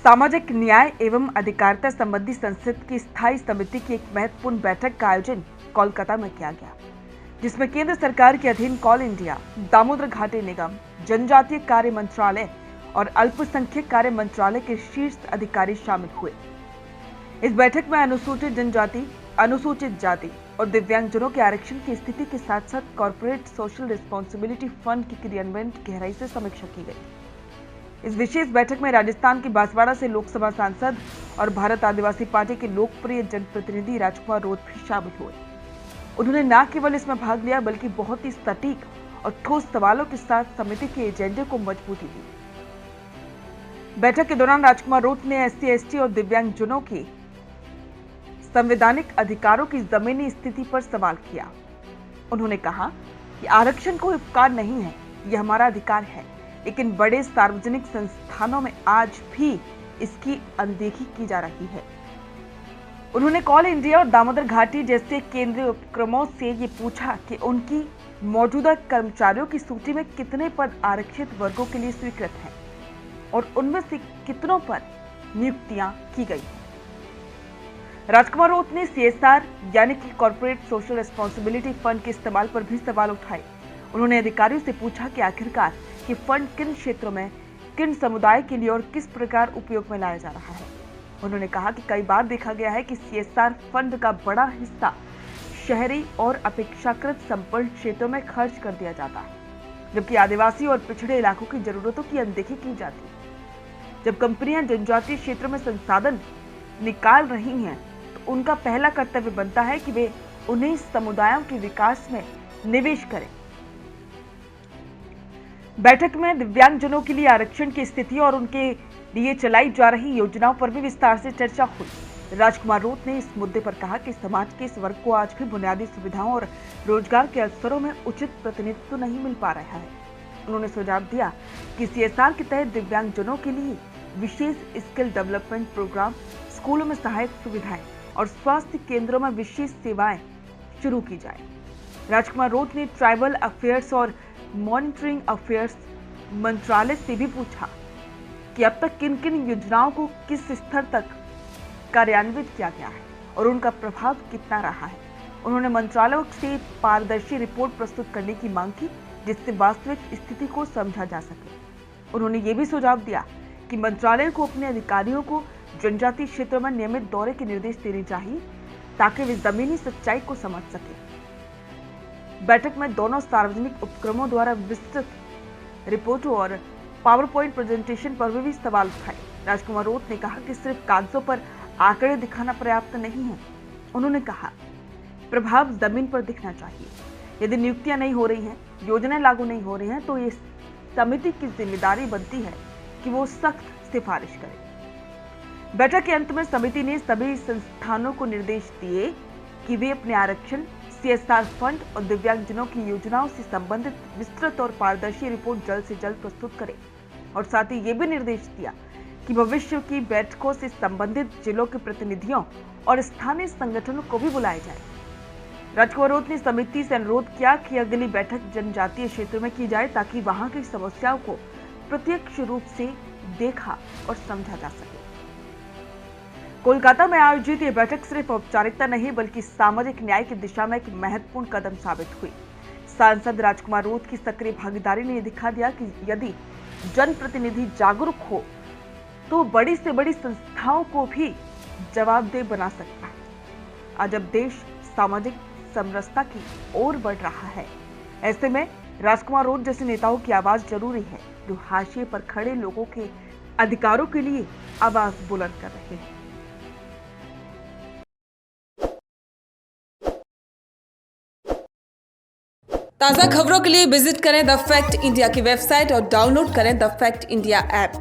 सामाजिक न्याय एवं अधिकारिता संबंधी संसद की स्थायी समिति की एक महत्वपूर्ण बैठक का आयोजन कोलकाता में किया गया, जिसमें केंद्र सरकार के अधीन कोल इंडिया, दामोदर घाटी निगम, जनजातीय कार्य मंत्रालय और अल्पसंख्यक कार्य मंत्रालय के शीर्ष अधिकारी शामिल हुए। इस बैठक में अनुसूचित जनजाति, अनुसूचित जाति और दिव्यांगजनों के आरक्षण की स्थिति के साथ साथ कॉर्पोरेट सोशल रिस्पॉन्सिबिलिटी फंड की क्रियान्वयन की गहराई से समीक्षा की गई। इस विशेष बैठक में राजस्थान के बांसवाड़ा से लोकसभा सांसद और भारत आदिवासी पार्टी के लोकप्रिय जनप्रतिनिधि राजकुमार रोत भी शामिल हुए। उन्होंने न केवल इसमें भाग लिया बल्कि बहुत ही सटीक और ठोस सवालों के साथ समिति के एजेंडे को मजबूती दी। बैठक के दौरान राजकुमार रोत ने एससी, एसटी और दिव्यांगजनों के संवैधानिक अधिकारों की जमीनी स्थिति पर सवाल किया। उन्होंने कहा कि आरक्षण कोई उपकार नहीं है, यह हमारा अधिकार है, लेकिन बड़े सार्वजनिक संस्थानों में आज भी इसकी अनदेखी की जा रही है। उन्होंने कोल इंडिया और दामोदर घाटी जैसे केंद्रीय उपक्रमों से ये पूछा कि उनकी मौजूदा कर्मचारियों की सूची में कितने पद आरक्षित वर्गों के लिए स्वीकृत हैं और उनमें से कितनों पर नियुक्तियां की गई। राजकुमार रोत ने सीएसआर यानी कि कॉर्पोरेट सोशल रिस्पॉन्सिबिलिटी फंड के इस्तेमाल पर भी सवाल उठाए। उन्होंने अधिकारियों से पूछा कि आखिरकार ये फंड किन क्षेत्रों में, किन समुदाय के लिए और किस प्रकार उपयोग में लाया जा रहा है। उन्होंने कहा कि कई बार देखा गया है कि सीएसआर फंड का बड़ा हिस्सा शहरी और अपेक्षाकृत संपन्न क्षेत्रों में खर्च कर दिया जाता है, जबकि आदिवासी और पिछड़े इलाकों की जरूरतों की अनदेखी की जाती है। जब कंपनियां जनजातीय क्षेत्रों में संसाधन निकाल रही हैं, तो उनका पहला कर्तव्य बनता है कि वे उन्हीं समुदायों के विकास में निवेश करें। बैठक में दिव्यांगजनों के लिए आरक्षण की स्थिति और उनके लिए चलाई जा रही योजनाओं पर भी विस्तार से चर्चा हुई। राजकुमार रोत ने इस मुद्दे पर कहा कि समाज के इस वर्ग को आज भी बुनियादी सुविधाओं और रोजगार के अवसरों में उचित प्रतिनिधित्व नहीं मिल पा रहा है। उन्होंने सुझाव दिया कि सीएसआर के तहत दिव्यांगजनों के लिए विशेष स्किल डेवलपमेंट प्रोग्राम, स्कूलों में सहायक सुविधाएं और स्वास्थ्य केंद्रों में विशेष सेवाएं शुरू की जाए। राजकुमार रोत ने ट्राइबल अफेयर्स और मॉनिटरिंग अफेयर्स मंत्रालय से भी पूछा कि अब तक किन किन योजनाओं को किस स्तर तक कार्यान्वित किया गया है और उनका प्रभाव कितना रहा है। उन्होंने मंत्रालयों से पारदर्शी रिपोर्ट प्रस्तुत करने की मांग की, जिससे वास्तविक स्थिति को समझा जा सके। उन्होंने ये भी सुझाव दिया कि मंत्रालय को अपने अधिकारियों को जनजातीय क्षेत्रों में नियमित दौरे के निर्देश देने चाहिए, ताकि वे जमीनी सच्चाई को समझ सके। बैठक में दोनों सार्वजनिक उपक्रमों द्वारा विस्तृत रिपोर्टों और पावर पॉइंट प्रेजेंटेशन पर भी सवाल उठाए। राजकुमार रोत ने कहा कि सिर्फ कागजों पर आंकड़े दिखाना पर्याप्त नहीं है। उन्होंने कहा प्रभाव जमीन पर दिखना चाहिए। यदि नियुक्तियां नहीं हो रही हैं, योजनाएं लागू नहीं हो रही हैं, तो ये समिति की जिम्मेदारी बनती है कि वो सख्त सिफारिश करे। बैठक के अंत में समिति ने सभी संस्थानों को निर्देश दिए कि वे अपने आरक्षण, सीएसआर फंड और दिव्यांगजनों की योजनाओं से संबंधित विस्तृत और पारदर्शी रिपोर्ट जल्द से जल्द प्रस्तुत करें और साथ ही ये भी निर्देश दिया कि भविष्य की बैठकों से संबंधित जिलों के प्रतिनिधियों और स्थानीय संगठनों को भी बुलाया जाए। राजकुमार रोत ने समिति से अनुरोध किया कि अगली बैठक जनजातीय क्षेत्रों में की जाए, ताकि वहां की समस्याओं को प्रत्यक्ष रूप से देखा और समझा जा सके। कोलकाता में आयोजित यह बैठक सिर्फ औपचारिकता नहीं बल्कि सामाजिक न्याय की दिशा में एक महत्वपूर्ण कदम साबित हुई। सांसद राजकुमार रोत की सक्रिय भागीदारी ने यह दिखा दिया कि यदि जनप्रतिनिधि जागरूक हो तो बड़ी से बड़ी संस्थाओं को भी जवाबदेह बना सकता है। आज जब देश सामाजिक समरसता की ओर बढ़ रहा है, ऐसे में राजकुमार रोत जैसे नेताओं की आवाज जरूरी है, जो हाशिए पर खड़े लोगों के अधिकारों के लिए आवाज बुलंद कर रहे हैं। ताज़ा खबरों के लिए विजिट करें द फैक्ट इंडिया की वेबसाइट और डाउनलोड करें द फैक्ट इंडिया ऐप।